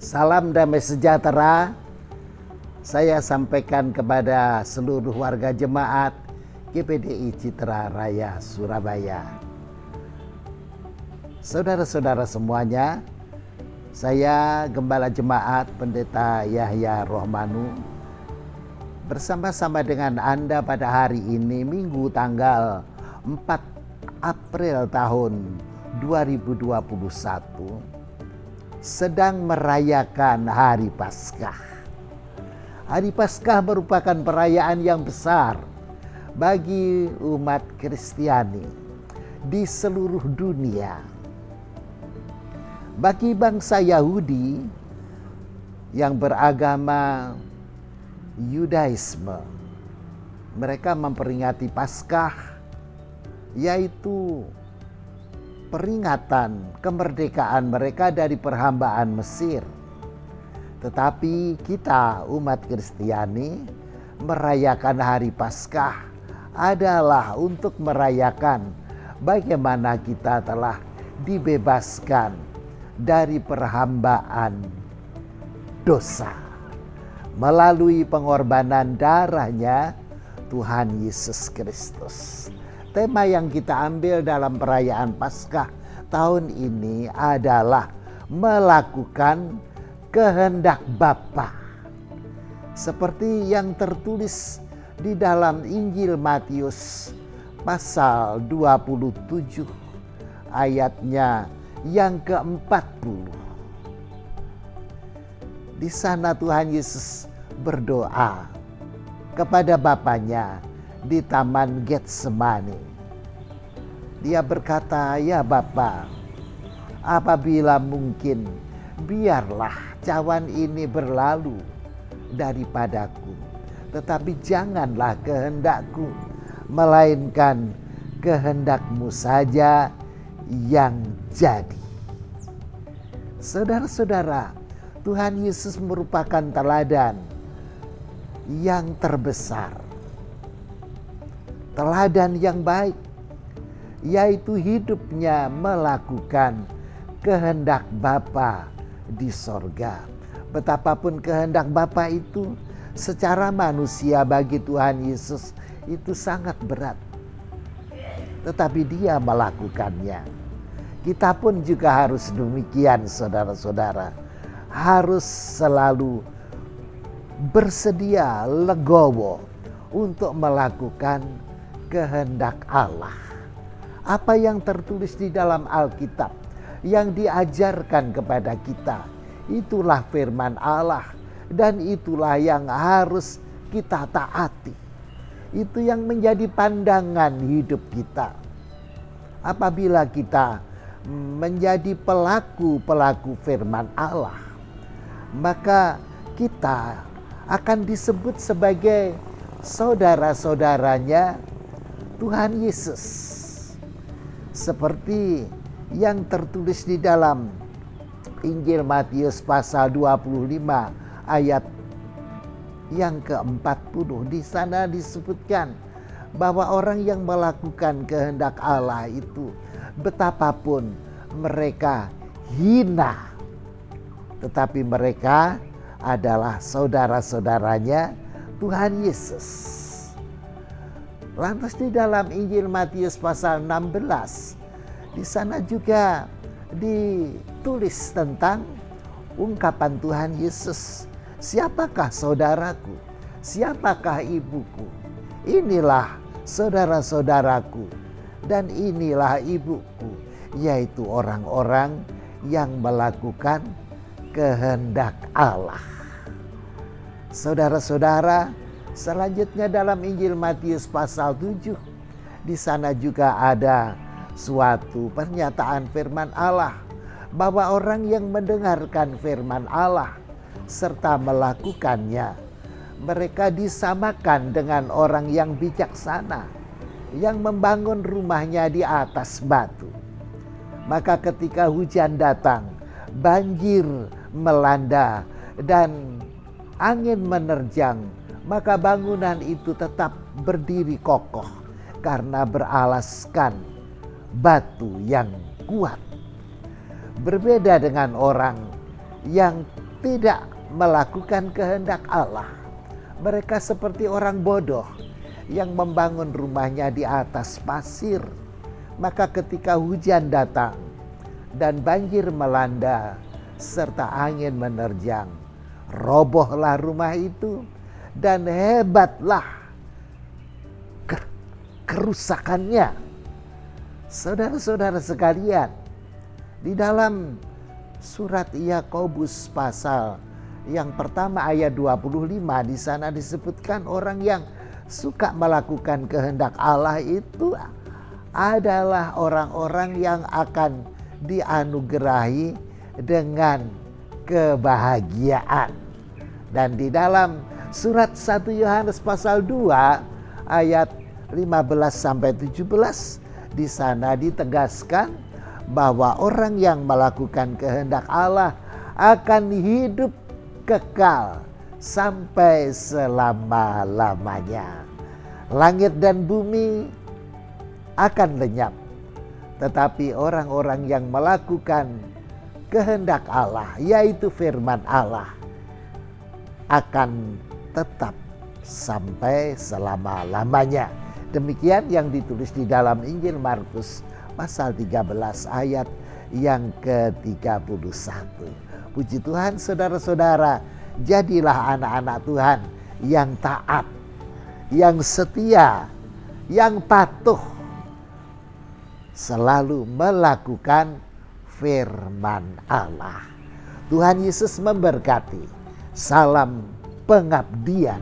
Salam damai sejahtera saya sampaikan kepada seluruh warga jemaat GPDI Citra Raya Surabaya. Saudara-saudara semuanya, saya Gembala Jemaat Pendeta Yahya Rohmanu bersama-sama dengan Anda pada hari ini Minggu tanggal 4 April tahun 2021 sedang merayakan Hari Paskah. Hari Paskah merupakan perayaan yang besar bagi umat Kristiani di seluruh dunia. Bagi bangsa Yahudi yang beragama Yudaisme, mereka memperingati Paskah, yaitu peringatan kemerdekaan mereka dari perhambaan Mesir. Tetapi kita umat Kristiani merayakan Hari Paskah adalah untuk merayakan bagaimana kita telah dibebaskan dari perhambaan dosa melalui pengorbanan darahnya Tuhan Yesus Kristus. Tema yang kita ambil dalam perayaan Paskah tahun ini adalah melakukan kehendak Bapa. Seperti yang tertulis di dalam Injil Matius pasal 27 ayatnya yang ke-40. Di sana Tuhan Yesus berdoa kepada Bapanya di Taman Getsemani. Dia berkata, "Ya Bapa, apabila mungkin, biarlah cawan ini berlalu daripadaku. Tetapi janganlah kehendakku, melainkan kehendakmu saja yang jadi." Saudara-saudara, Tuhan Yesus merupakan teladan yang terbesar. Teladan yang baik, yaitu hidupnya melakukan kehendak Bapa di sorga. Betapapun kehendak Bapa itu secara manusia bagi Tuhan Yesus itu sangat berat. Tetapi dia melakukannya. Kita pun juga harus demikian, saudara-saudara. Harus selalu bersedia legowo untuk melakukan kehendak Allah. Apa yang tertulis di dalam Alkitab yang diajarkan kepada kita, itulah firman Allah dan itulah yang harus kita taati. Itu yang menjadi pandangan hidup kita. Apabila kita menjadi pelaku-pelaku firman Allah, maka kita akan disebut sebagai saudara-saudaranya Tuhan Yesus. Seperti yang tertulis di dalam Injil Matius pasal 25 ayat yang ke-40. Di sana disebutkan bahwa orang yang melakukan kehendak Allah itu betapapun mereka hina, tetapi mereka adalah saudara-saudaranya Tuhan Yesus. Lantas di dalam Injil Matius pasal 16, di sana juga ditulis tentang ungkapan Tuhan Yesus. Siapakah saudaraku? Siapakah ibuku? Inilah saudara-saudaraku dan inilah ibuku, yaitu orang-orang yang melakukan kehendak Allah. Saudara-saudara, selanjutnya dalam Injil Matius pasal 7, di sana juga ada suatu pernyataan firman Allah bahwa orang yang mendengarkan firman Allah serta melakukannya, mereka disamakan dengan orang yang bijaksana yang membangun rumahnya di atas batu. Maka ketika hujan datang, banjir melanda dan angin menerjang, maka bangunan itu tetap berdiri kokoh karena beralaskan batu yang kuat. Berbeda dengan orang yang tidak melakukan kehendak Allah. Mereka seperti orang bodoh yang membangun rumahnya di atas pasir. Maka ketika hujan datang dan banjir melanda serta angin menerjang, robohlah rumah itu dan hebatlah kerusakannya. Saudara-saudara sekalian, di dalam surat Yakobus pasal yang pertama ayat 25, di sana disebutkan orang yang suka melakukan kehendak Allah itu adalah orang-orang yang akan dianugerahi dengan kebahagiaan. Dan di dalam surat 1 Yohanes pasal 2 ayat 15 sampai 17, di sana ditegaskan bahwa orang yang melakukan kehendak Allah akan hidup kekal sampai selama-lamanya. Langit dan bumi akan lenyap, tetapi orang-orang yang melakukan kehendak Allah, yaitu firman Allah, akan tetap sampai selama-lamanya. Demikian yang ditulis di dalam Injil Markus pasal 13 ayat yang ke-31. Puji Tuhan, saudara-saudara, jadilah anak-anak Tuhan yang taat, yang setia, yang patuh, selalu melakukan firman Allah. Tuhan Yesus memberkati. Salam pengabdian.